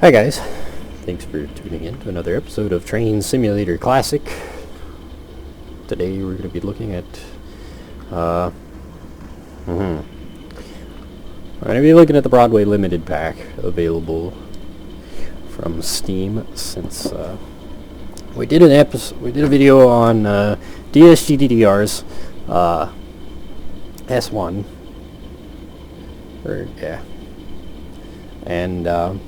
Hi guys, thanks for tuning in to another episode of Train Simulator Classic. Today we're going to be looking at, we're going to be looking at the Broadway Limited Pack available from Steam. Since we did a video on DS-GDDRs, S1, and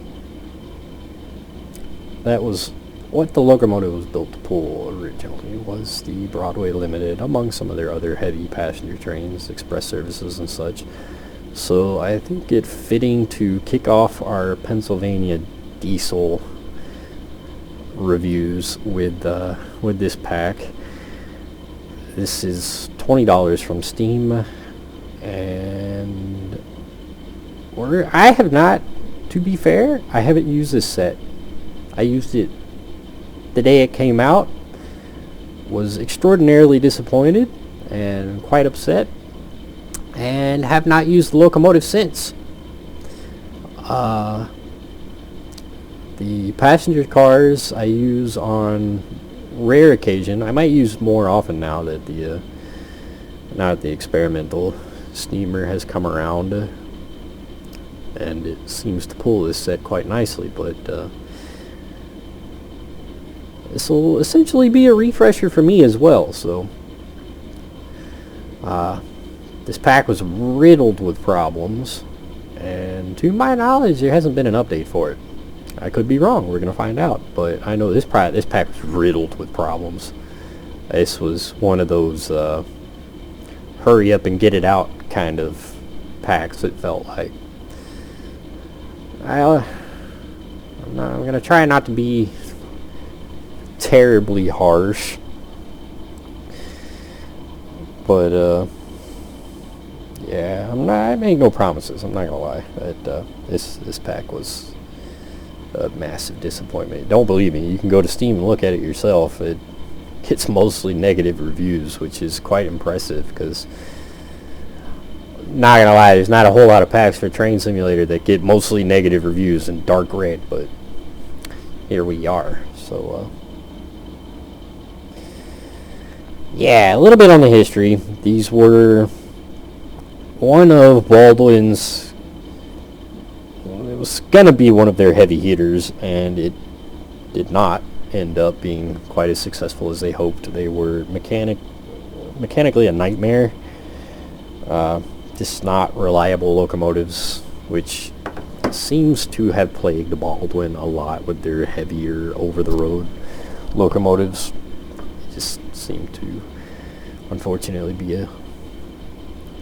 that was what the locomotive was built to pull originally, was the Broadway Limited, among some of their other heavy passenger trains, express services and such. So I think it fitting to kick off our Pennsylvania diesel reviews with this pack. This is $20 from Steam, and I have not, to be fair, I haven't used this set. I used it the day it came out, was extraordinarily disappointed and quite upset, and have not used the locomotive since. The passenger cars I use on rare occasion. I might use more often now that the experimental steamer has come around, and it seems to pull this set quite nicely, but this will essentially be a refresher for me as well. So this pack was riddled with problems, and to my knowledge there hasn't been an update for it. I could be wrong, we're gonna find out, but I know this pack was riddled with problems. This was one of those hurry up and get it out kind of packs, it felt like. I'm gonna try not to be terribly harsh, but yeah, I make no promises. I'm not gonna lie that this pack was a massive disappointment. Don't believe me, you can go to Steam and look at it yourself. It gets mostly negative reviews, which is quite impressive, because not gonna lie, there's not a whole lot of packs for Train Simulator that get mostly negative reviews in dark red, but here we are. So yeah, a little bit on the history. These were one of Baldwin's, it was going to be one of their heavy hitters, and it did not end up being quite as successful as they hoped. They were mechanically a nightmare. Just not reliable locomotives, which seems to have plagued Baldwin a lot with their heavier over-the-road locomotives. Just seem to unfortunately be a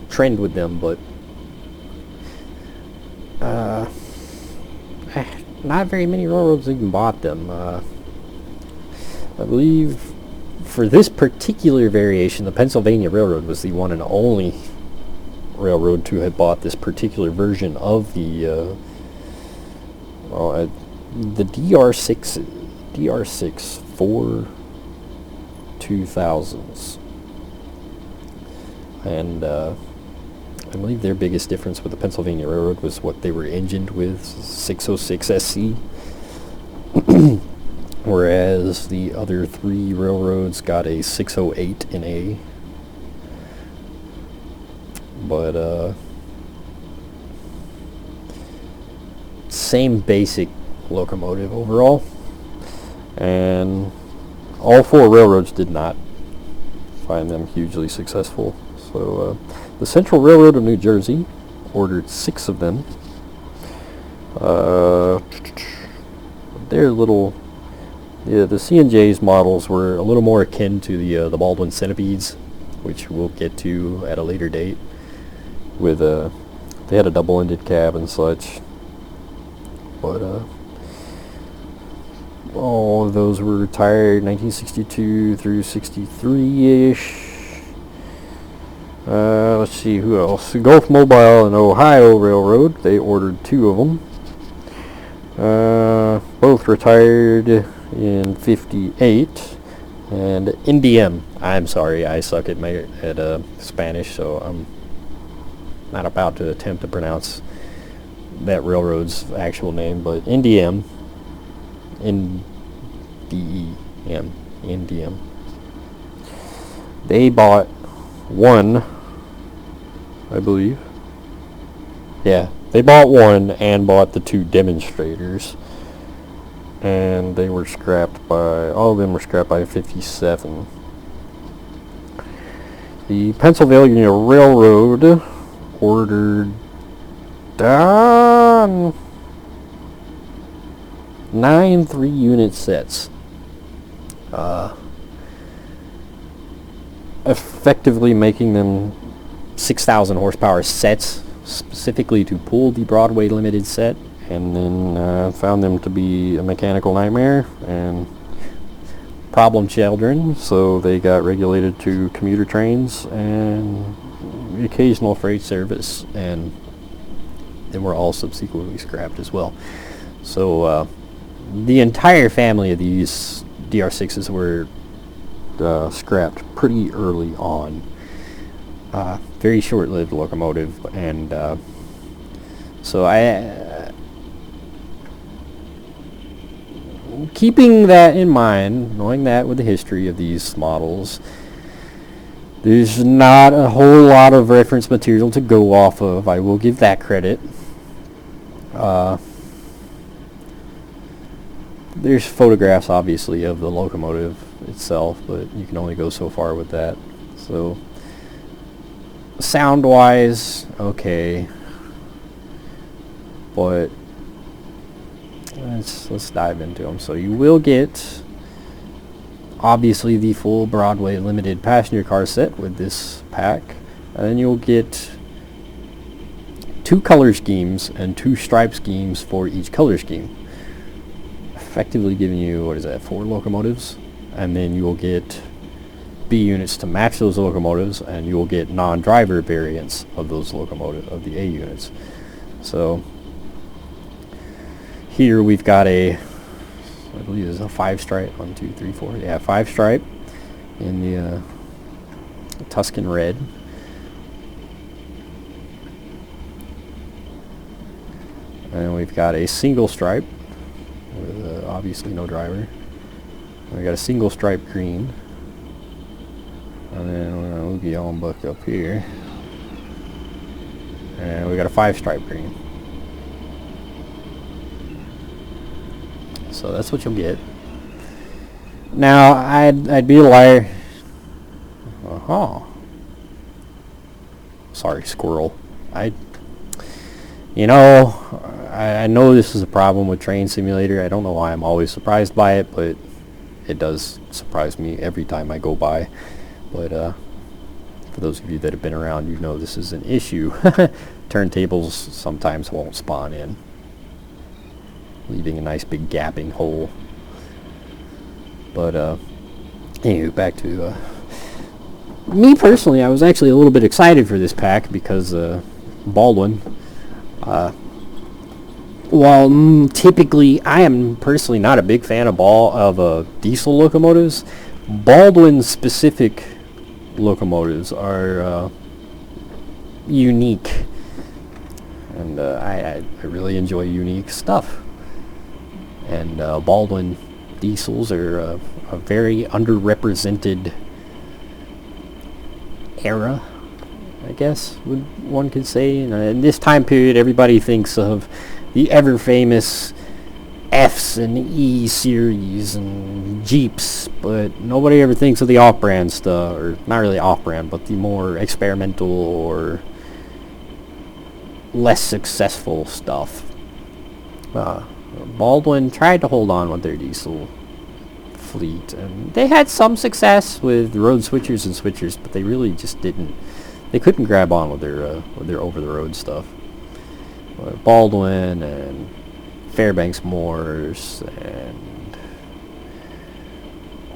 trend with them, but not very many railroads even bought them. I believe for this particular variation, the Pennsylvania Railroad was the one and only railroad to have bought this particular version of the DS-6-4-2000s, and I believe their biggest difference with the Pennsylvania Railroad was what they were engined with, 606 SC, whereas the other three railroads got a 608 in A. But same basic locomotive overall, and all four railroads did not find them hugely successful. So the Central Railroad of New Jersey ordered 6 of them. They're little, the C&J's models were a little more akin to the Baldwin Centipedes, which we'll get to at a later date. With they had a double-ended cab and such, but all of those were retired 1962 through 63-ish. Let's see, who else? Gulf Mobile and Ohio Railroad, they ordered 2 of them. Both retired in 58. And NDM, I'm sorry, I suck at Spanish, so I'm not about to attempt to pronounce that railroad's actual name, but NDM, NDM. They bought one, I believe. Yeah, they bought one and bought the 2 demonstrators. And they were scrapped by, all of them were scrapped by 57. The Pennsylvania Railroad ordered 9 3-unit sets. Effectively making them 6,000 horsepower sets, specifically to pull the Broadway limited set, and then found them to be a mechanical nightmare and problem children, so they got regulated to commuter trains and the occasional freight service, and they were all subsequently scrapped as well. So the entire family of these DR6s were scrapped pretty early on. Very short-lived locomotive, and so keeping that in mind, knowing that with the history of these models, there's not a whole lot of reference material to go off of. I will give that credit. There's photographs, obviously, of the locomotive itself, but you can only go so far with that. So, sound-wise, okay, but let's dive into them. So you will get, obviously, the full Broadway limited passenger car set with this pack, and then you'll get 2 color schemes and 2 stripe schemes for each color scheme, effectively giving you, what is that, 4 locomotives, and then you will get B units to match those locomotives, and you will get non-driver variants of those of the A units. So here we've got I believe it's a 5-stripe, 1, 2, 3, 4, yeah, 5-stripe in the Tuscan red. And we've got a single stripe with obviously no driver. We got a single stripe green. And then we'll get on buck up here. And we got a 5-stripe green. So that's what you'll get. Now, I'd be a liar. Sorry, squirrel. I know this is a problem with Train Simulator. I don't know why I'm always surprised by it, but it does surprise me every time I go by. But for those of you that have been around, you know this is an issue. Turntables sometimes won't spawn in, leaving a nice big gaping hole. But anyway, back to me personally. I was actually a little bit excited for this pack because Baldwin, while typically I am personally not a big fan of diesel locomotives, Baldwin specific locomotives are unique, and I really enjoy unique stuff. And Baldwin diesels are a very underrepresented era, I guess one could say. In this time period, everybody thinks of the ever famous Fs and E series and Jeeps, but nobody ever thinks of the off-brand stuff, or not really off-brand, but the more experimental or less successful stuff. Baldwin tried to hold on with their diesel fleet, and they had some success with road switchers and switchers, but they really just didn't. They couldn't grab on with their over-the-road stuff. Baldwin and Fairbanks Moors and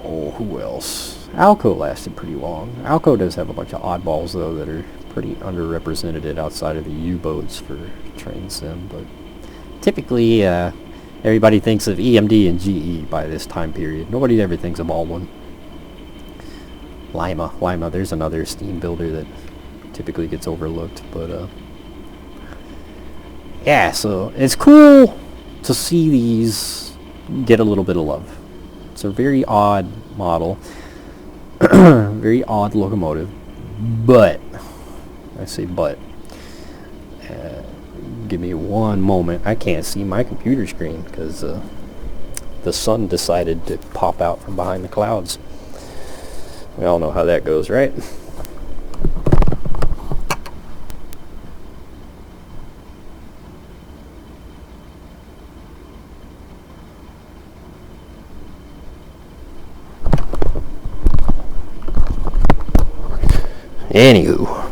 who else? Alco lasted pretty long. Alco does have a bunch of oddballs though that are pretty underrepresented outside of the U-boats for train sim, but typically everybody thinks of EMD and GE by this time period. Nobody ever thinks of Baldwin. Lima, there's another steam builder that typically gets overlooked, but yeah, so it's cool to see these get a little bit of love. It's a very odd model, very odd locomotive, but, I say but, give me one moment. I can't see my computer screen because the sun decided to pop out from behind the clouds. We all know how that goes, right? Anywho.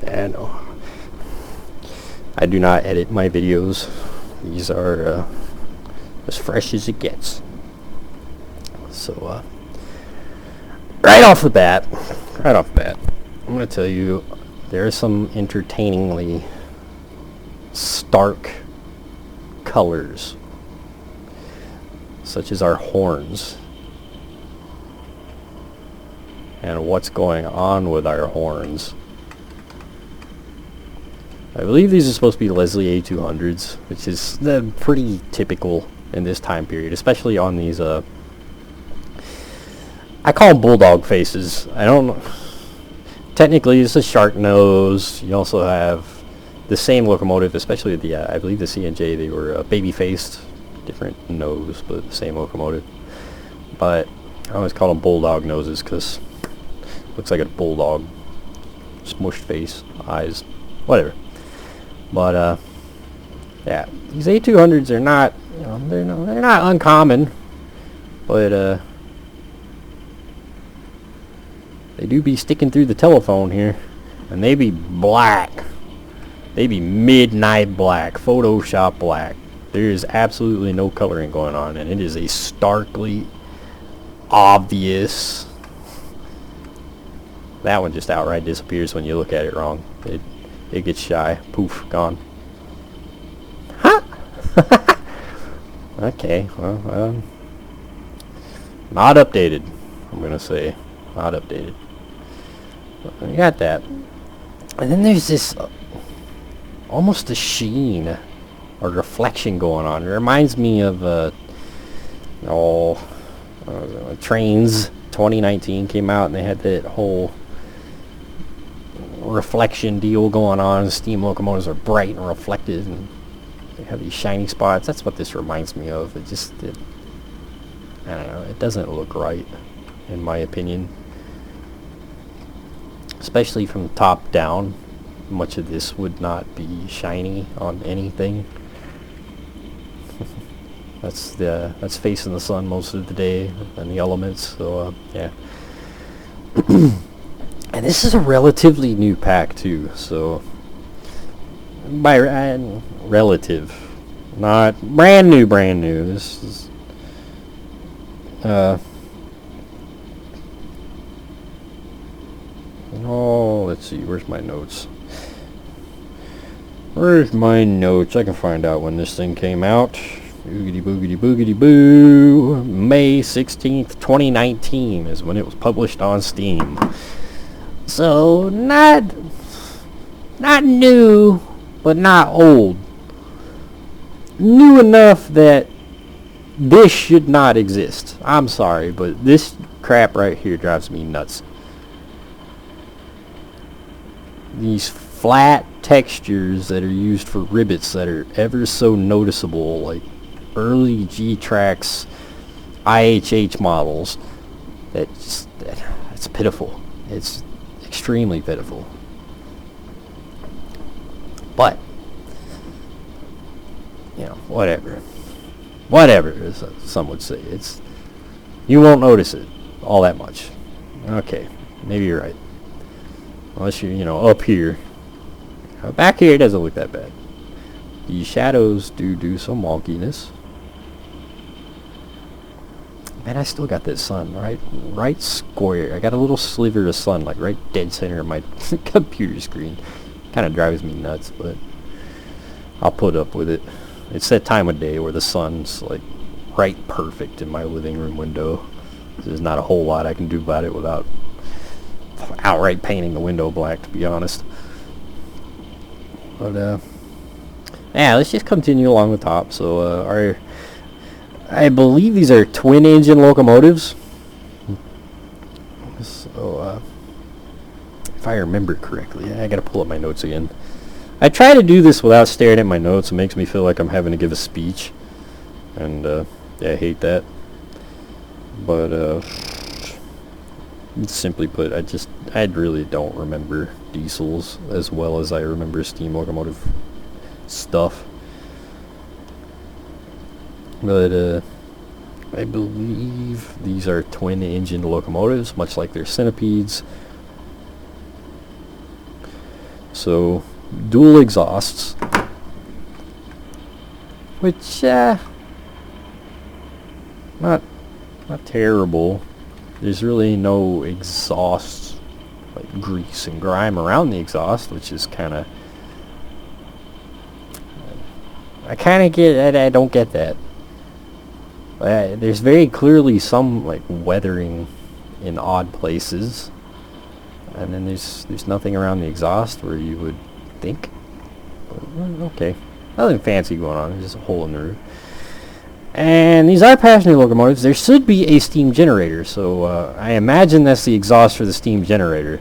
And I do not edit my videos. These are as fresh as it gets. So right off the bat, I'm going to tell you there are some entertainingly stark colors, such as our horns. And what's going on with our horns. I believe these are supposed to be Leslie A200s, which is pretty typical in this time period, especially on these, I call them bulldog faces. I don't know. Technically, it's a shark nose. You also have the same locomotive, especially the, I believe the C&J, they were baby-faced, different nose, but the same locomotive. But I always call them bulldog noses because looks like a bulldog, smushed face, eyes, whatever. But yeah, these A200s are not, you know, they're not uncommon, but they do be sticking through the telephone here, and they be black. They be midnight black, Photoshop black. There is absolutely no coloring going on, and it is a starkly obvious. That one just outright disappears when you look at it wrong. It gets shy. Poof, gone. Huh? Okay, well, not updated, I'm gonna say. Not updated. But you got that. And then there's this almost a sheen or reflection going on. It reminds me of Trains 2019 came out, and they had that whole reflection deal going on. Steam locomotives are bright and reflective, and they have these shiny spots. That's what this reminds me of. I don't know, it doesn't look right, in my opinion. Especially from the top down. Much of this would not be shiny on anything. That's facing the sun most of the day and the elements, so yeah. And this is a relatively new pack too, so by relative, not brand new. This is oh, let's see, where's my notes? I can find out when this thing came out. Boogity boogity boogity boo. May 16th, 2019 is when it was published on Steam. So not new, but not old. New enough that this should not exist. I'm sorry, but this crap right here drives me nuts. These flat textures that are used for rivets that are ever so noticeable, like early G-Trax IHH models, that's pitiful. It's extremely pitiful. But you know, whatever, as some would say. You won't notice it all that much. Okay, maybe you're right. Unless you're, up here. Back here it doesn't look that bad. The shadows do some wonkiness. Man, I still got that sun right square. I got a little sliver of sun, like right dead center of my computer screen. Kind of drives me nuts, but I'll put up with it. It's that time of day where the sun's like right perfect in my living room window. There's not a whole lot I can do about it without outright painting the window black, to be honest. But yeah, let's just continue along the top. So I believe these are twin engine locomotives. So if I remember correctly, I gotta pull up my notes again. I try to do this without staring at my notes. It makes me feel like I'm having to give a speech, and yeah, I hate that. But simply put, I really don't remember diesels as well as I remember steam locomotive stuff. But I believe these are twin engine locomotives, much like their centipedes. So dual exhausts, which not terrible. There's really no exhaust, like grease and grime around the exhaust, which is kind of, I don't get that. There's very clearly some like weathering in odd places, and then there's nothing around the exhaust where you would think. Okay, nothing fancy going on. There's just a hole in the roof. And these are passenger locomotives. There should be a steam generator, so I imagine that's the exhaust for the steam generator.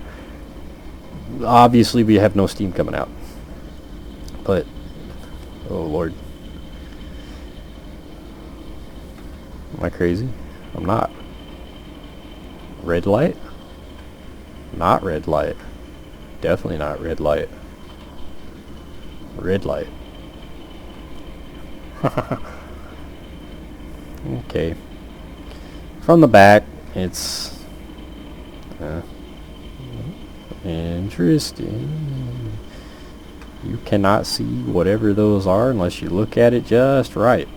Obviously, we have no steam coming out. But, oh Lord. Am I crazy? I'm not. Red light? Not red light. Definitely not red light. Red light. Okay. From the back, it's interesting. You cannot see whatever those are unless you look at it just right.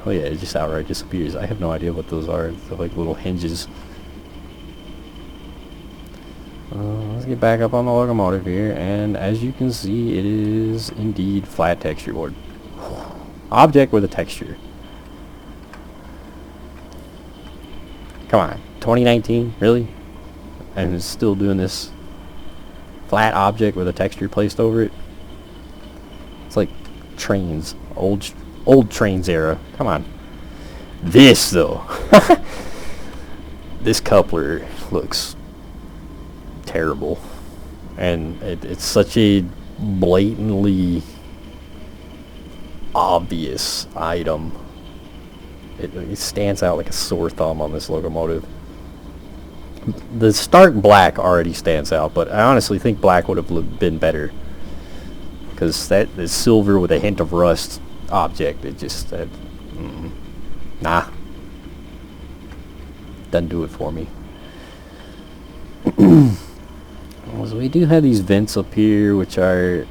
Oh yeah, it just outright disappears. I have no idea what those are. They're like little hinges. Let's get back up on the locomotive here, and as you can see, it is indeed flat texture board. Object with a texture. Come on, 2019, really? And it's still doing this flat object with a texture placed over it? It's like trains, old trains era. Come on. This though, this coupler looks terrible, and it's such a blatantly obvious item. It stands out like a sore thumb on this locomotive. The stark black already stands out, but I honestly think black would have been better, because that is silver with a hint of rust object. It just nah, doesn't do it for me. So we do have these vents up here, which are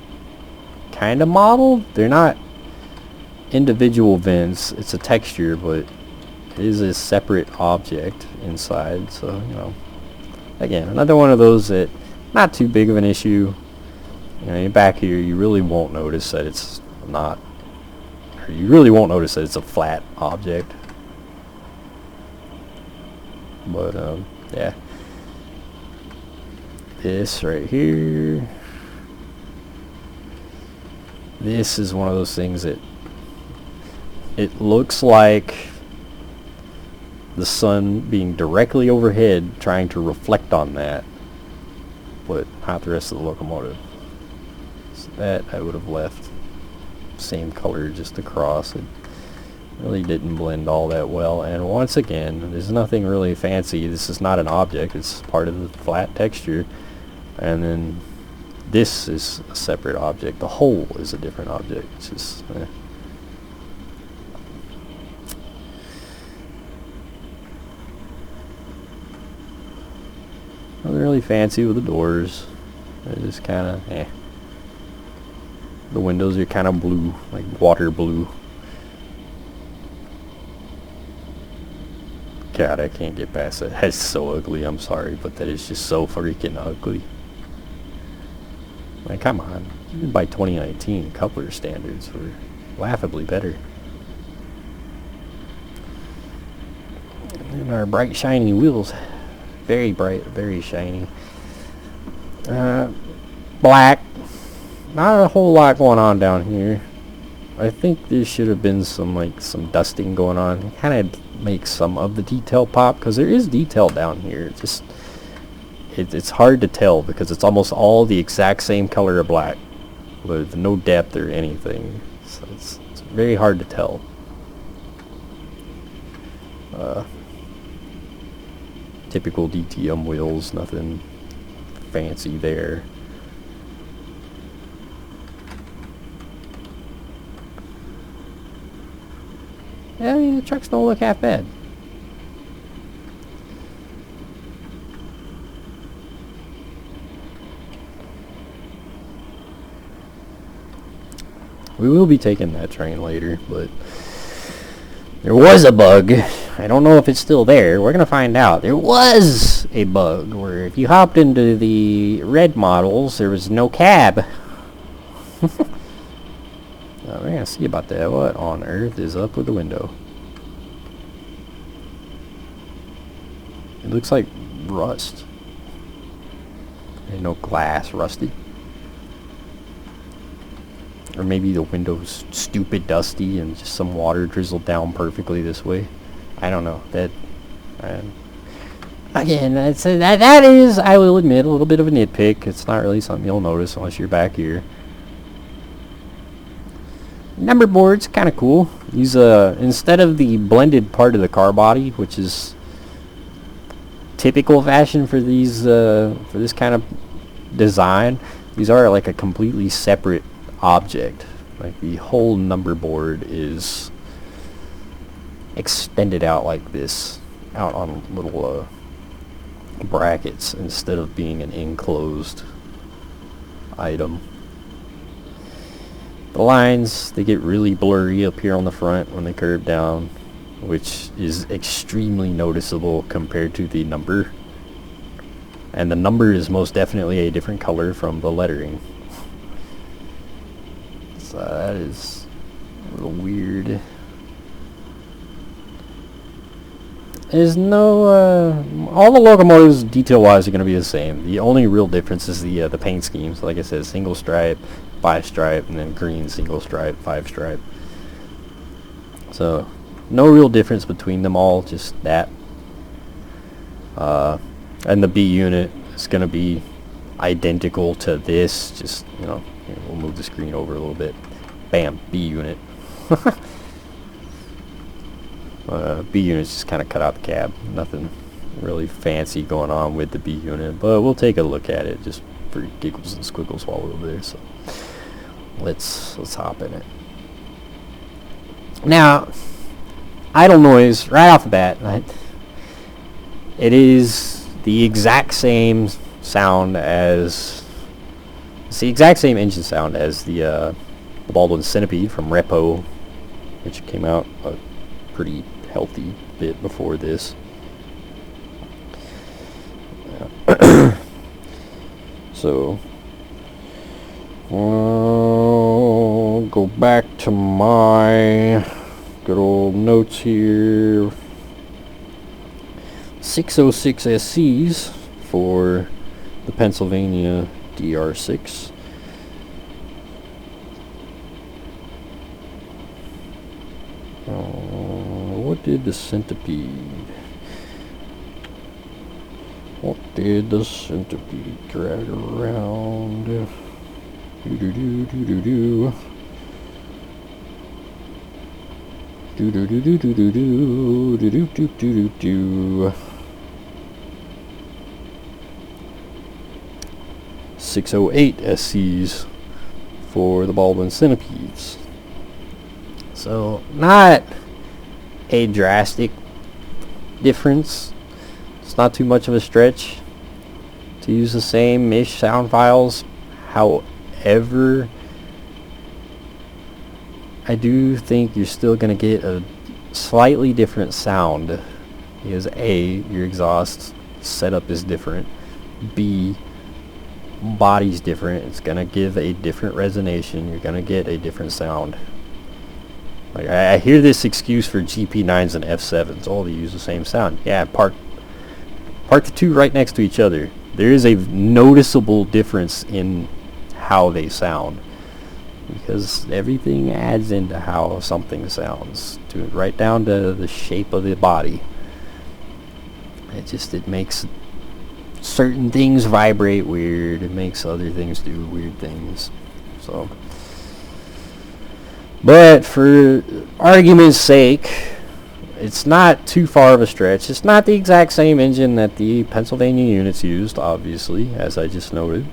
kind of modeled. They're not individual vents, it's a texture, but it is a separate object inside. So, you know, again, another one of those that not too big of an issue. You know, back here, you really won't notice that it's not, or you really won't notice that it's a flat object. But yeah, this right here, this is one of those things that it looks like the sun being directly overhead trying to reflect on that, but not the rest of the locomotive. So that I would have left same color just across. It really didn't blend all that well, and once again, there's nothing really fancy. This is not an object, it's part of the flat texture, and then this is a separate object. The whole is a different object. It's just nothing really fancy with the doors. They're just kind of The windows are kind of blue, like water blue. God, I can't get past that. That's so ugly. I'm sorry, but that is just so freaking ugly. Like, come on. Even by 2019, coupler standards were laughably better. And our bright, shiny wheels very bright, very shiny. Black. Not a whole lot going on down here. I think there should have been some dusting going on. Kind of makes some of the detail pop, because there is detail down here. It's hard to tell because it's almost all the exact same color of black with no depth or anything. So it's very hard to tell. Typical DTM wheels, nothing fancy there. Yeah, I mean, the trucks don't look half bad. We will be taking that train later, but there was a bug. I don't know if it's still there. We're going to find out. There was a bug where if you hopped into the red models, there was no cab. We're going to see about that. What on earth is up with the window? It looks like rust. And no glass, rusted. Or maybe the window's stupid dusty and just some water drizzled down perfectly this way. I don't know. Again, that is, I will admit, a little bit of a nitpick. It's not really something you'll notice unless you're back here. Number board's kind of cool. These instead of the blended part of the car body, which is typical fashion for these for this kind of design, these are like a completely separate object. Like the whole number board is extended out like this, out on little brackets instead of being an enclosed item. The lines, they get really blurry up here on the front when they curve down, which is extremely noticeable compared to the number. And the number is most definitely a different color from the lettering. So that is a little weird. There's no, all the locomotives detail-wise are going to be the same. The only real difference is the paint schemes. Like I said, single stripe, 5-stripe, and then green single stripe, 5-stripe. So no real difference between them all, just that. And the B unit is going to be identical to this. Just, you know, here, we'll move the screen over a little bit. Bam, B unit. B unit's just kind of cut out the cab. Nothing really fancy going on with the B unit, but we'll take a look at it just for giggles and squiggles while we're over there. So let's hop in it. Now, idle noise right off the bat. Right? It is the exact same sound as it's the exact same engine sound as the Baldwin Centipede from Repo, which came out a pretty healthy bit before this. So go back to my good old notes here. 606 SCs for the Pennsylvania DR6. What did the centipede? What did the centipede drag around? Do do do do do do. Do do do do do do do do do do do do. 608 SCs for the Baldwin Centipedes. So not a drastic difference. It's not too much of a stretch to use the same-ish sound files. However, I do think you're still going to get a slightly different sound because A, your exhaust setup is different. B, body's different. It's going to give a different resonation. You're going to get a different sound. Like I hear this excuse for GP9s and F7s. Oh, they use the same sound. Yeah, part park the two right next to each other. There is a noticeable difference in how they sound, because everything adds into how something sounds, right down to the shape of the body. It makes certain things vibrate weird. It makes other things do weird things. So, but for argument's sake, it's not too far of a stretch. It's not the exact same engine that the Pennsylvania units used, obviously, as I just noted.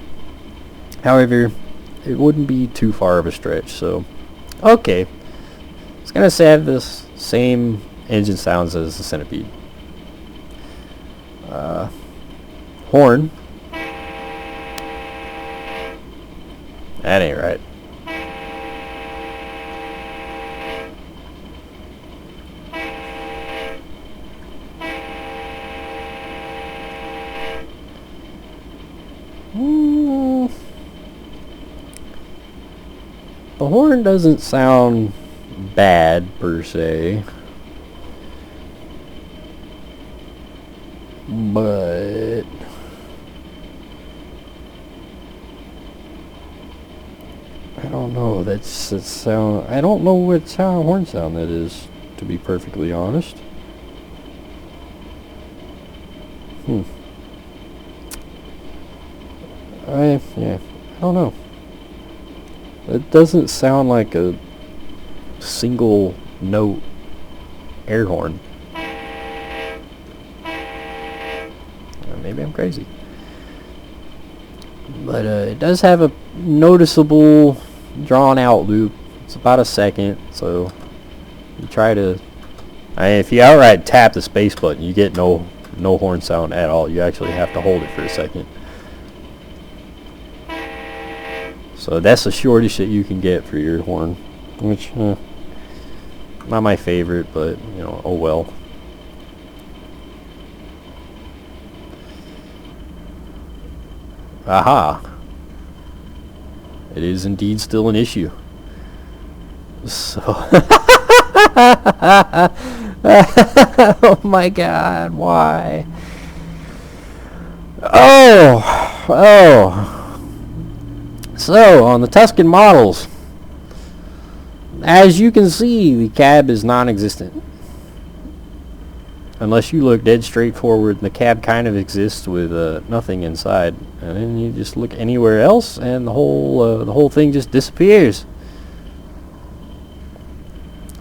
However, it wouldn't be too far of a stretch. So, okay, it's gonna have this same engine sounds as the Centipede. Horn. That ain't right. The horn doesn't sound bad per se, but I don't know. That's sound. I don't know what horn sound that is, to be perfectly honest. I don't know. It doesn't sound like a single note air horn. Maybe I'm crazy. But it does have a noticeable drawn out loop. It's about a second, so you try to... if you outright tap the space button, you get no horn sound at all. You actually have to hold it for a second. So that's the shortest that you can get for your horn, which not my favorite, but you know, oh well. Aha! It is indeed still an issue. So, oh my God, why? Oh. So, on the Tuscan models, as you can see, the cab is non-existent. Unless you look dead straight forward, the cab kind of exists with nothing inside. And then you just look anywhere else, and the whole thing just disappears.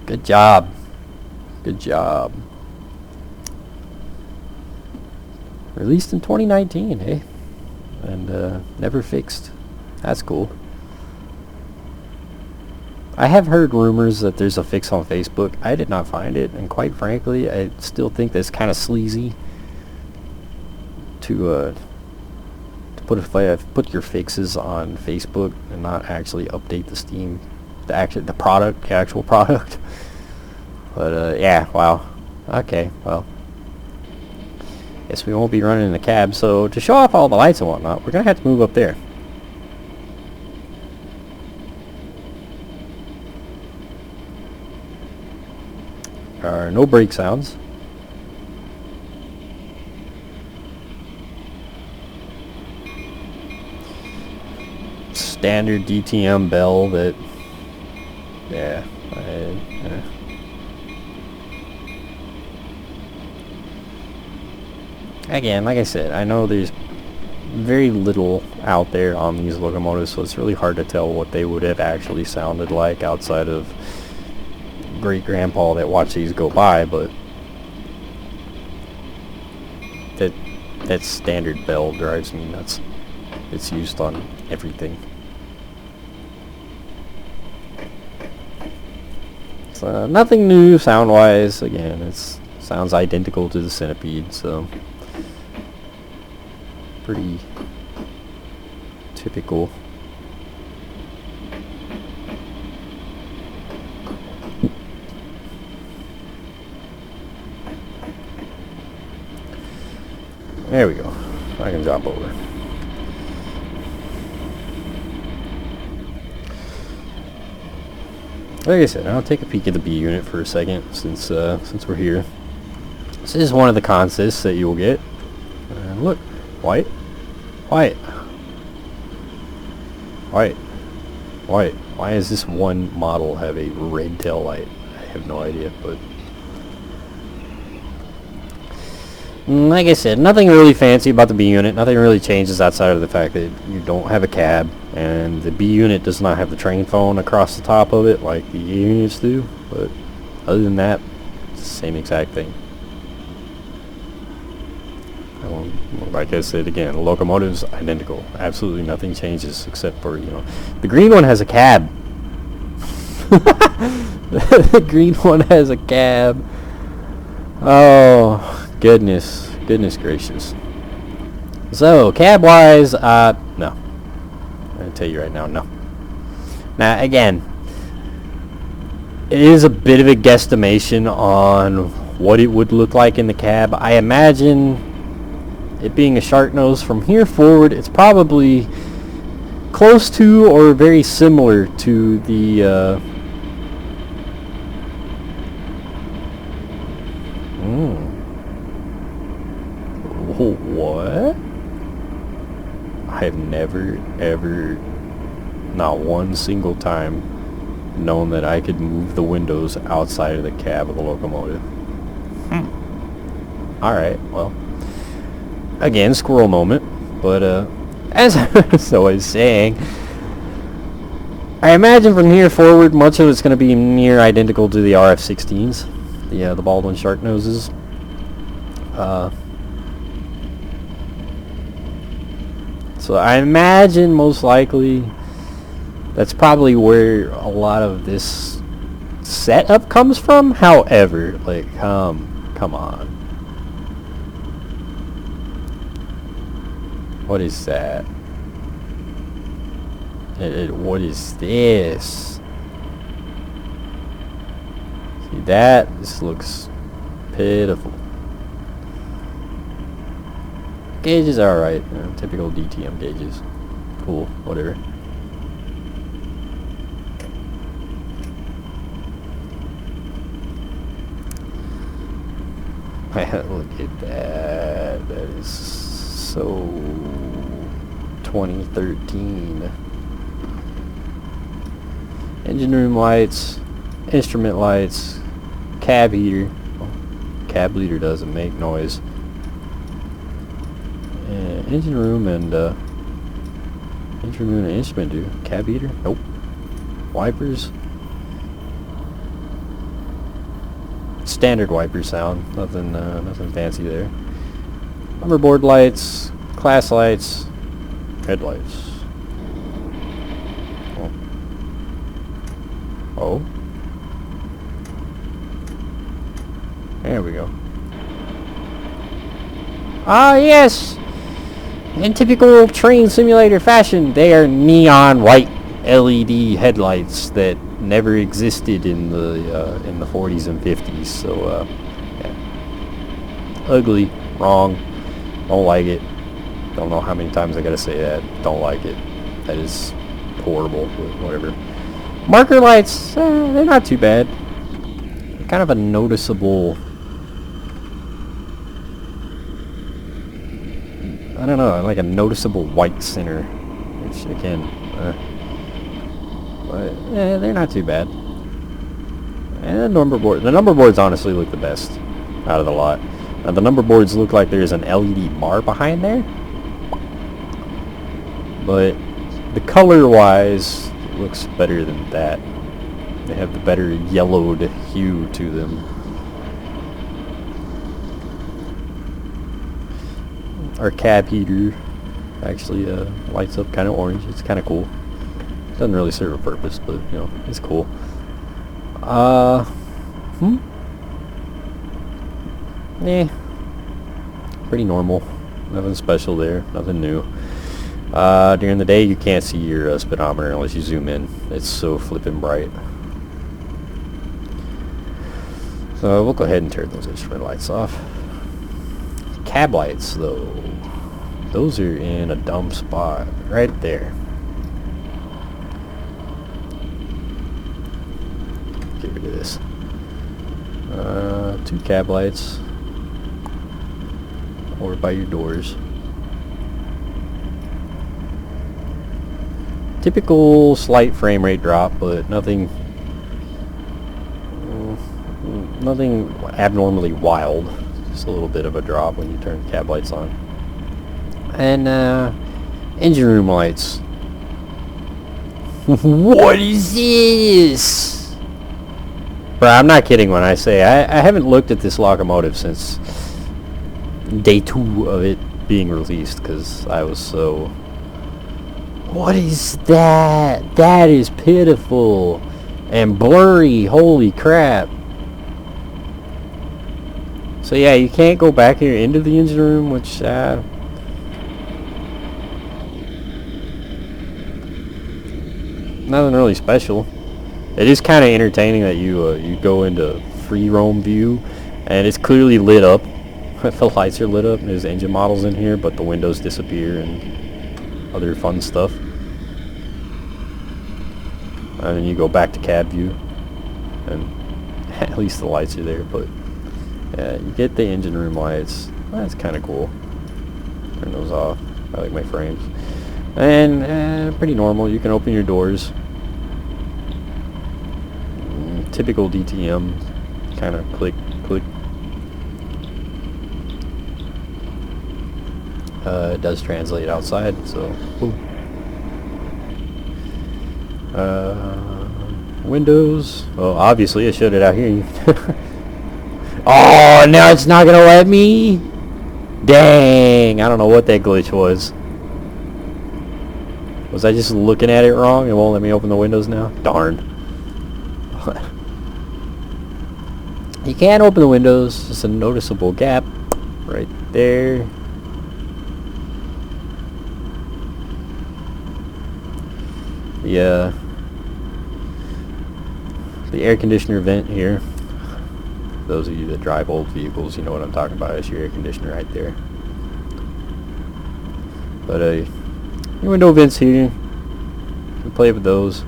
Good job. Good job. Released in 2019, hey? And never fixed. That's cool. I have heard rumors that there's a fix on Facebook. I did not find it, and quite frankly, I still think that's kind of sleazy to put your fixes on Facebook and not actually update the Steam, the actual product. But yeah, wow. Okay, well, guess we won't be running in the cab. So to show off all the lights and whatnot, we're gonna have to move up there. There are no brake sounds. Standard DTM bell that, yeah. Again, like I said, I know there's very little out there on these locomotives, so it's really hard to tell what they would have actually sounded like outside of great grandpa that watched these go by, but that standard bell drives me nuts. It's used on everything. So nothing new sound wise. Again, it sounds identical to the Centipede, so pretty typical. There we go. I can drop over. Like I said, I'll take a peek at the B unit for a second since we're here. This is one of the consists that you will get. And look, white, white, white, white. Why does this one model have a red tail light? I have no idea, but like I said, nothing really fancy about the B unit. Nothing really changes outside of the fact that you don't have a cab, and the B unit does not have the train phone across the top of it like the A units do. But other than that, it's the same exact thing. Like I said again, the locomotive's identical. Absolutely nothing changes except for, you know, the green one has a cab. The green one has a cab. Oh. Goodness gracious. So, cab-wise, no. I'm going to tell you right now, no. Now, again, it is a bit of a guesstimation on what it would look like in the cab. I imagine it being a shark nose from here forward, it's probably close to or very similar to the, what? I have never, ever, not one single time, known that I could move the windows outside of the cab of the locomotive. Alright, well, again, squirrel moment, but as I was saying, I imagine from here forward, much of it's going to be near identical to the RF-16s, the Baldwin shark noses. So I imagine most likely that's probably where a lot of this setup comes from. However, like, come on. What is that? What is this? See that? This looks pitiful. Gauges are alright, you know, typical DTM gauges. Cool, whatever. Look at that. That is so 2013. Engine room lights, instrument lights, cab heater. Well, cab leader doesn't make noise. Engine room and instrument do. Cab heater? Nope. Wipers. Standard wiper sound. Nothing fancy there. Numberboard lights, class lights, headlights. Oh. There we go. Ah, yes! In typical train simulator fashion, they are neon white LED headlights that never existed in the 40s and 50s. So, yeah. Ugly, wrong, don't like it. Don't know how many times I gotta say that. Don't like it. That is horrible, but whatever. Marker lights, they're not too bad. Kind of a noticeable, I don't know, like a noticeable white center, which again, but they're not too bad. And the number boards honestly look the best out of the lot. Now the number boards look like there's an LED bar behind there, but the color-wise, it looks better than that. They have the better yellowed hue to them. Our cab heater actually lights up kind of orange. It's kind of cool. Doesn't really serve a purpose, but you know, it's cool. Pretty normal. Nothing special there. Nothing new. During the day, you can't see your speedometer unless you zoom in. It's so flippin' bright. So we'll go ahead and turn those instrument lights off. Cab lights, though, those are in a dumb spot right there. Get rid of this. 2 cab lights. or by your doors. Typical slight frame rate drop, but nothing abnormally wild. Just a little bit of a drop when you turn cab lights on. And engine room lights. What is this? Bro, I'm not kidding when I say I haven't looked at this locomotive since day 2 of it being released, because I was so... What is that? That is pitiful and blurry. Holy crap. So yeah, you can't go back here into the engine room, which nothing really special. It is kind of entertaining that you go into free roam view and it's clearly lit up. The lights are lit up and there's engine models in here, but the windows disappear and other fun stuff. And then you go back to cab view and at least the lights are there, but yeah, you get the engine room lights. That's kind of cool. Turn those off. I like my frames. And pretty normal. You can open your doors. Typical DTM. Kind of click, click. It does translate outside, so boom. Windows. Well, obviously I showed it out here. Oh, now it's not gonna let me? Dang, I don't know what that glitch was. Was I just looking at it wrong? It won't let me open the windows now? Darn. You can't open the windows. It's a noticeable gap right there. The air conditioner vent here. Those of you that drive old vehicles, you know what I'm talking about. It's your air conditioner right there. But your window vents here, you can play with those.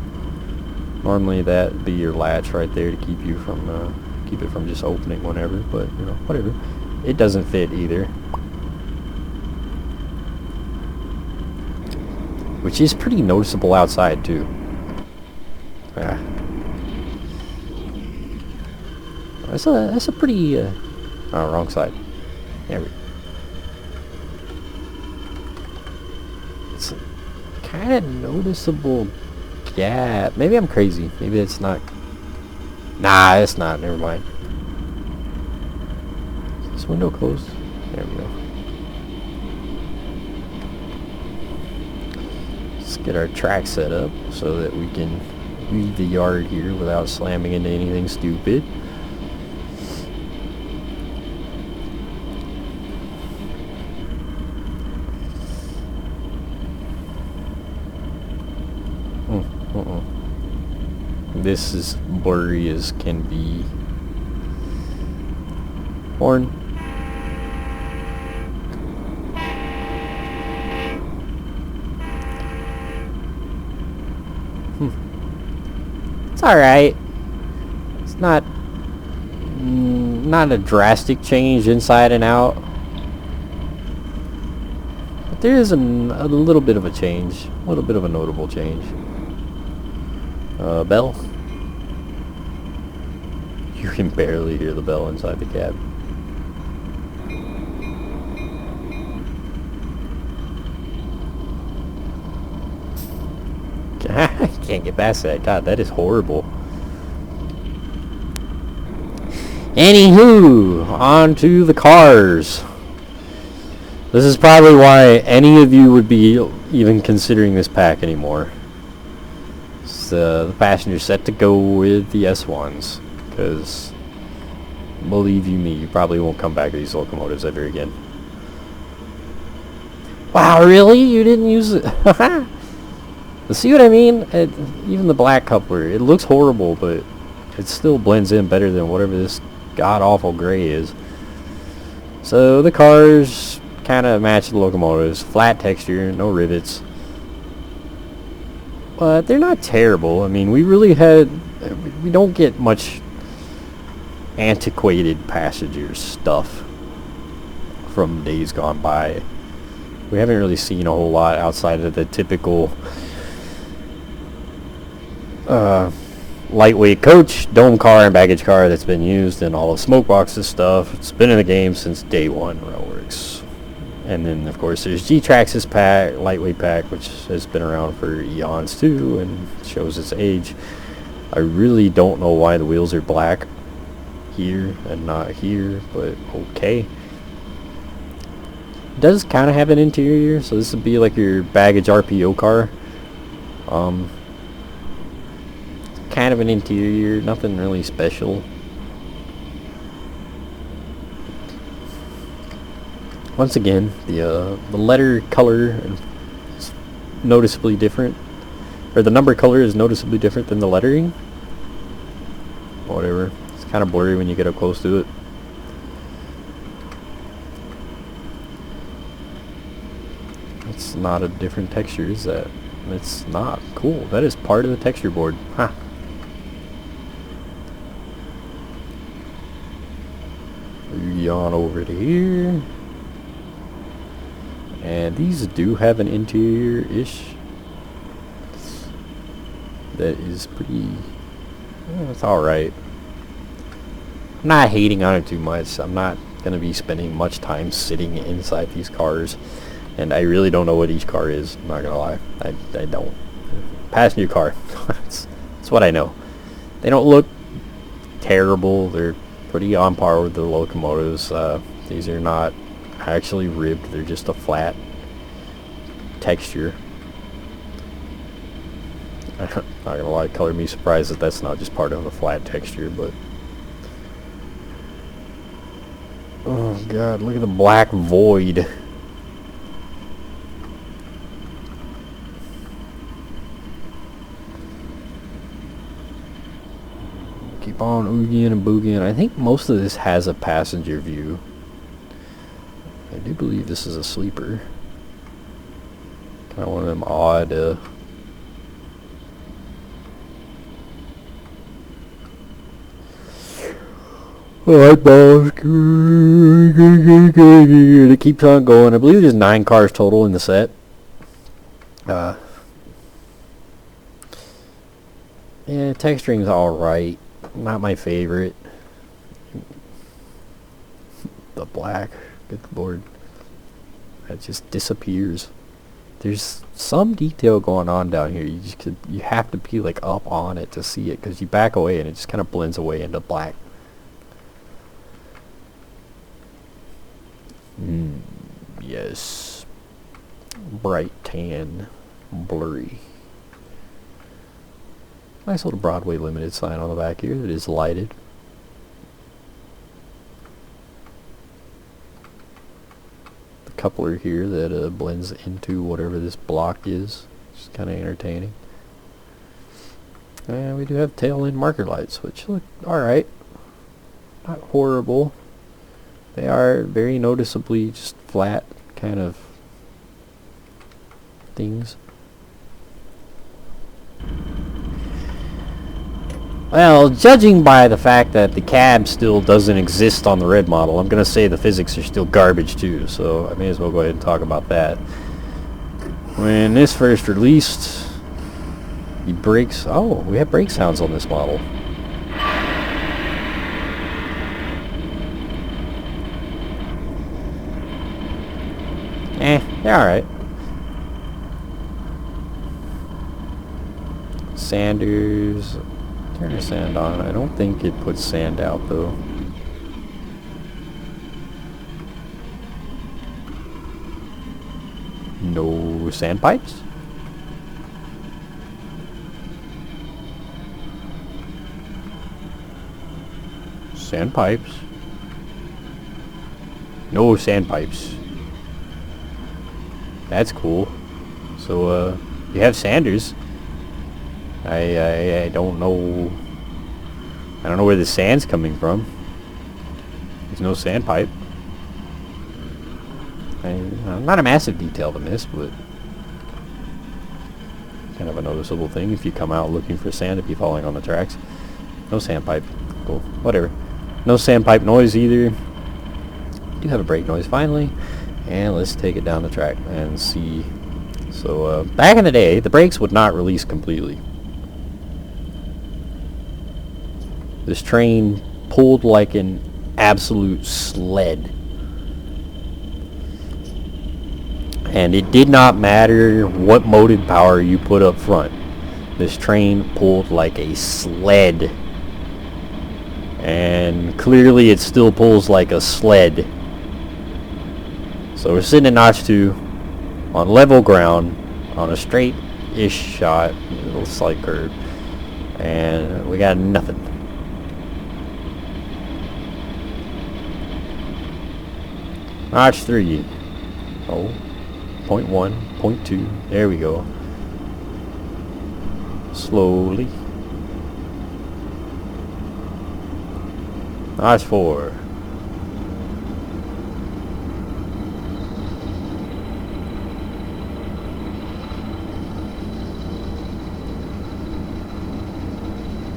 Normally that'd be your latch right there to keep you from keep it from just opening whenever. But you know, whatever. It doesn't fit either, which is pretty noticeable outside too. That's a pretty oh, wrong side. There we go. It's a kind of noticeable gap. Maybe I'm crazy. Maybe it's not. Nah, it's not. Never mind. Is this window closed? There we go. Let's get our track set up so that we can leave the yard here without slamming into anything stupid. This is blurry as can be. Horn. It's alright. It's not a drastic change inside and out. But there is a little bit of a change. A little bit of a notable change. Bell. You can barely hear the bell inside the cab. I can't get past that. God, that is horrible. Anywho, on to the cars. This is probably why any of you would be even considering this pack anymore. The passenger set to go with the S1s, because believe you me, you probably won't come back to these locomotives ever again. Wow, really? You didn't use it? See what I mean? Even the black coupler, it looks horrible, but it still blends in better than whatever this god-awful gray is. So the cars kind of match the locomotives. Flat texture, no rivets. But they're not terrible. I mean, we don't get much antiquated passenger stuff from days gone by. We haven't really seen a whole lot outside of the typical lightweight coach, dome car, and baggage car that's been used in all the smoke boxes stuff. It's been in the game since day one, Railworks. And then, of course, there's G-Trax's pack, lightweight pack, which has been around for eons too, and shows its age. I really don't know why the wheels are black here and not here, but okay. It does kind of have an interior, so this would be like your baggage RPO car. Kind of an interior, nothing really special. Once again, the letter color is noticeably different, or the number color is noticeably different than the lettering. Whatever, it's kind of blurry when you get up close to it. It's not a different texture, is that? It's not. Cool, that is part of the texture board. Huh. On over to here. And these do have an interior-ish that is pretty, it's alright. I'm not hating on it too much. I'm not going to be spending much time sitting inside these cars. And I really don't know what each car is. I'm not going to lie. I don't. Passenger car. That's what I know. They don't look terrible. They're pretty on par with the locomotives. These are not actually ribbed, they're just a flat texture. I'm not gonna lie, color me surprised that that's not just part of the flat texture, but oh god, look at the black void. Keep on oogieing and boogieing. I think most of this has a passenger view. I do believe this is a sleeper. Kind of one of them odd light balls. It keeps on going. I believe there's 9 cars total in the set. Yeah, texturing's alright. Not my favorite. The black. Good lord. It just disappears. There's some detail going on down here. You have to be like up on it to see it, because you back away and it just kind of blends away into black. Yes. Bright tan. Blurry. Nice little Broadway limited sign on the back here that is lighted. The coupler here that blends into whatever this block is. Just kind of entertaining. And we do have tail end marker lights, which look alright. Not horrible. They are very noticeably just flat kind of things. Well, judging by the fact that the cab still doesn't exist on the red model, I'm going to say the physics are still garbage too, so I may as well go ahead and talk about that. When this first released, the brakes... Oh, we have brake sounds on this model. They're alright. Sanders... Turn the sand on. I don't think it puts sand out though. No sandpipes? Sandpipes? No sandpipes. That's cool. So, you have Sanders. I don't know. I don't know where the sand's coming from. There's no sandpipe. Not a massive detail to miss, but kind of a noticeable thing if you come out looking for sand if you're falling on the tracks. No sandpipe. Cool. Whatever. No sandpipe noise either. do have a brake noise finally. And let's take it down the track and see. So back in the day, the brakes would not release completely. This train pulled like an absolute sled. And it did not matter what motive power you put up front. This train pulled like a sled. And clearly it still pulls like a sled. So we're sitting at notch 2 on level ground on a straight-ish shot, a little slight curve, and we got nothing. Notch 3. Oh, 0.1, 0.2. There we go. Slowly. Notch 4.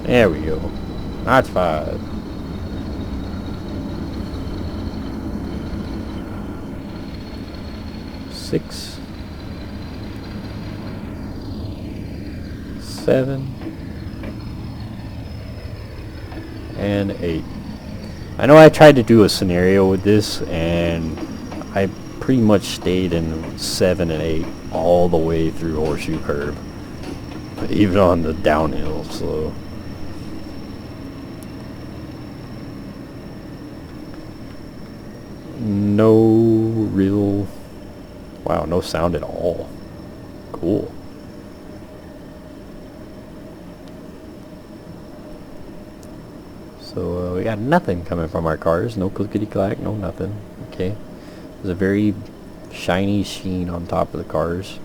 There we go. Notch 5. Six. 7. And 8. I know I tried to do a scenario with this, and I pretty much stayed in 7 and 8 all the way through Horseshoe Curve, even on the downhill. So no real, wow, no sound at all. Cool. So we got nothing coming from our cars. No clickety-clack, no nothing. Okay. There's a very shiny sheen on top of the cars.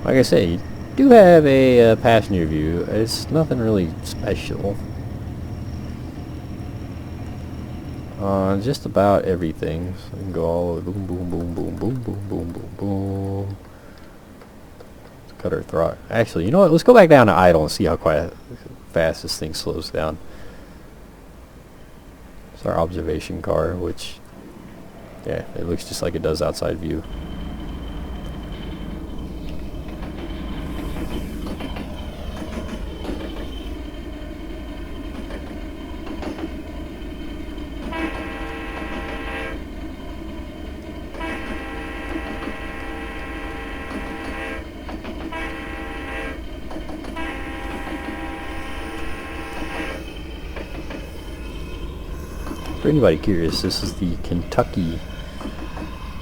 Like I say, you do have a passenger view. It's nothing really special. Just about everything. So we can go all the way boom, boom, boom, boom, boom, boom, boom, boom, boom. Let's cut our throttle. Actually, you know what? Let's go back down to idle and see how fast this thing slows down. It's our observation car, which, yeah, it looks just like it does outside view. For anybody curious, this is the Kentucky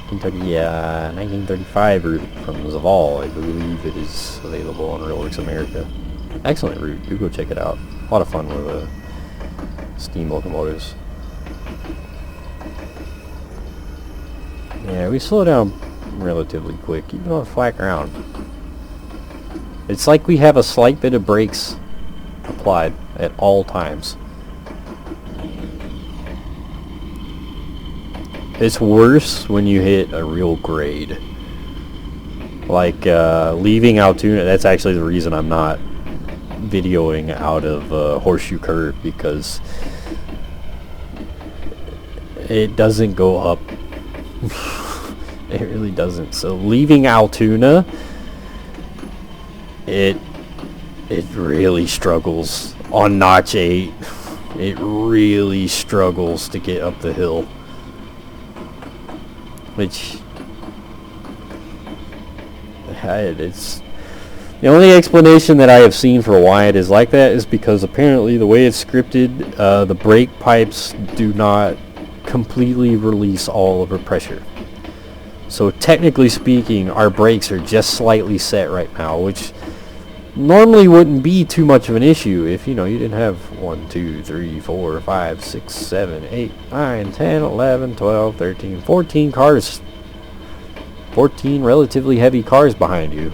1935 route from Zaval. I believe it is available on Railworks America. Excellent route. Do go check it out. A lot of fun with steam locomotives. Yeah, we slow down relatively quick, even on flat ground. It's like we have a slight bit of brakes applied at all times. It's worse when you hit a real grade. Like leaving Altoona, that's actually the reason I'm not videoing out of Horseshoe Curve, because it doesn't go up. It really doesn't. So leaving Altoona, it really struggles. On Notch 8, it really struggles to get up the hill. Which, it's the only explanation that I have seen for why it is like that is because apparently the way it's scripted, the brake pipes do not completely release all of the pressure. So technically speaking, our brakes are just slightly set right now, which normally wouldn't be too much of an issue if, you know, you didn't have 1, 2, 3, 4, 5, 6, 7, 8, 9, 10, 11, 12, 13, 14 cars. 14 relatively heavy cars behind you.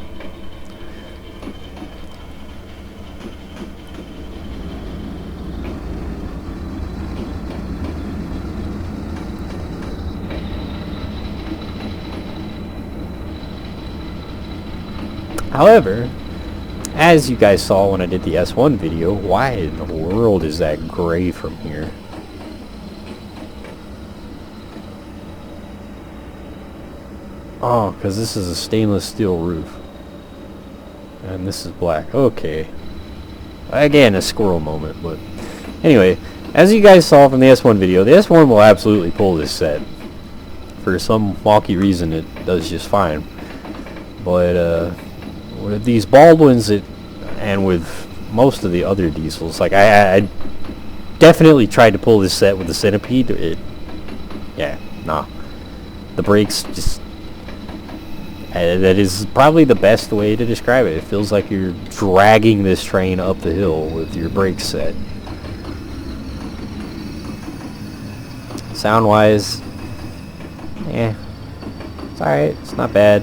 However, as you guys saw when I did the S1 video, why in the world is that gray from here? Oh, because this is a stainless steel roof. And this is black. Okay. Again, a squirrel moment, but anyway, as you guys saw from the S1 video, the S1 will absolutely pull this set. For some wonky reason, it does just fine. But with these Baldwins, and with most of the other diesels, like I definitely tried to pull this set with the Centipede. Yeah, nah. The brakes just. That is probably the best way to describe it. It feels like you're dragging this train up the hill with your brakes set. Sound-wise, it's alright. It's not bad.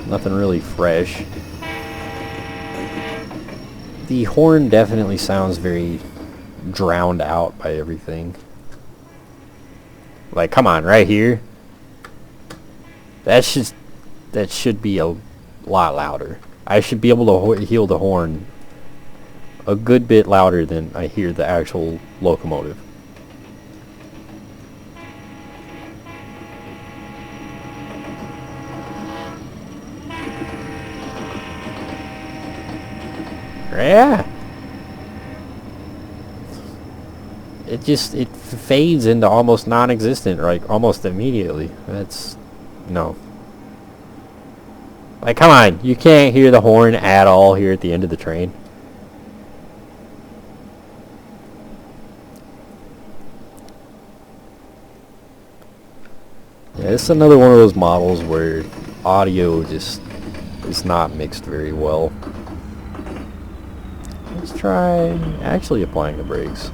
Nothing really fresh. The horn definitely sounds very drowned out by everything. Like, come on, right here. That should be a lot louder. I should be able to hear the horn a good bit louder than I hear the actual locomotive. Yeah. It fades into almost non-existent, like almost immediately. That's no. Like, come on, you can't hear the horn at all here at the end of the train. Yeah, it's another one of those models where audio just is not mixed very well. Let's try actually applying the brakes.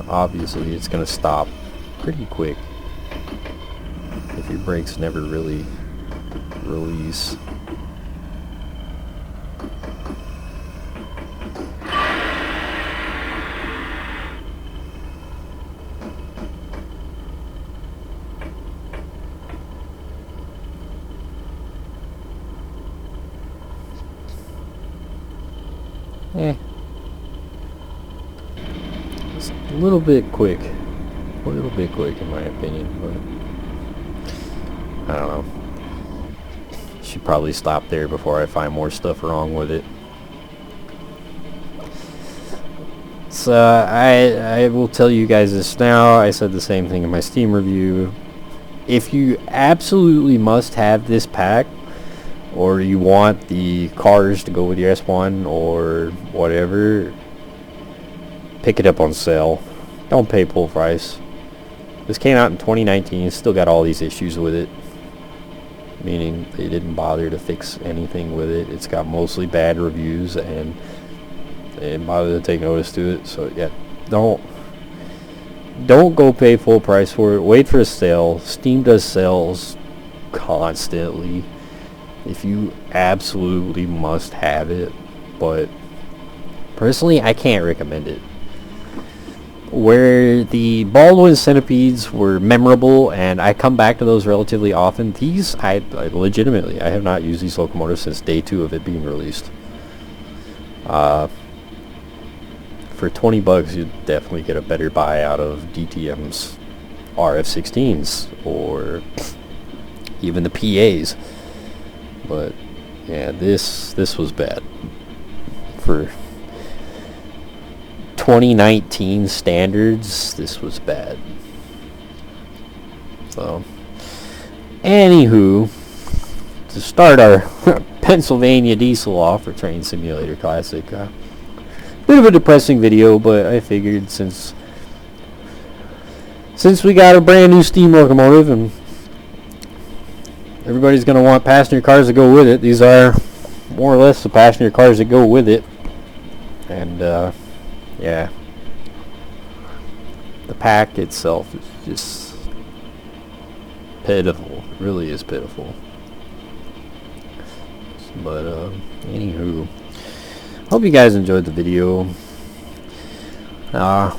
Obviously, it's going to stop pretty quick if your brakes never really release. It's a little bit quick. A little bit quick in my opinion, but I don't know. Should probably stop there before I find more stuff wrong with it. So I will tell you guys this now. I said the same thing in my Steam review. If you absolutely must have this pack, or you want the cars to go with your S1 or whatever, pick it up on sale. Don't pay full price. This came out in 2019, still got all these issues with it. Meaning they didn't bother to fix anything with it. It's got mostly bad reviews and they didn't bother to take notice to it. So yeah, don't go pay full price for it. Wait for a sale. Steam does sales constantly if you absolutely must have it. But personally, I can't recommend it. Where the Baldwin Centipedes were memorable, and I come back to those relatively often, these, I legitimately, I have not used these locomotives since day 2 of it being released. For 20 bucks, you'd definitely get a better buy out of DTM's RF-16s, or even the PAs. But, yeah, this was bad. For 2019 standards, this was bad. So, anywho, to start our Pennsylvania diesel off for Train Simulator Classic, bit of a depressing video, but I figured since we got a brand new steam locomotive and everybody's gonna want passenger cars to go with it, these are more or less the passenger cars that go with it. And yeah, the pack itself is just pitiful. It really is pitiful. But anywho, hope you guys enjoyed the video. Like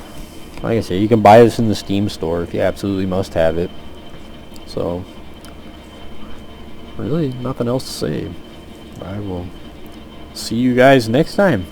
I said, you can buy this in the Steam store if you absolutely must have it. So really nothing else to say. I will see you guys next time.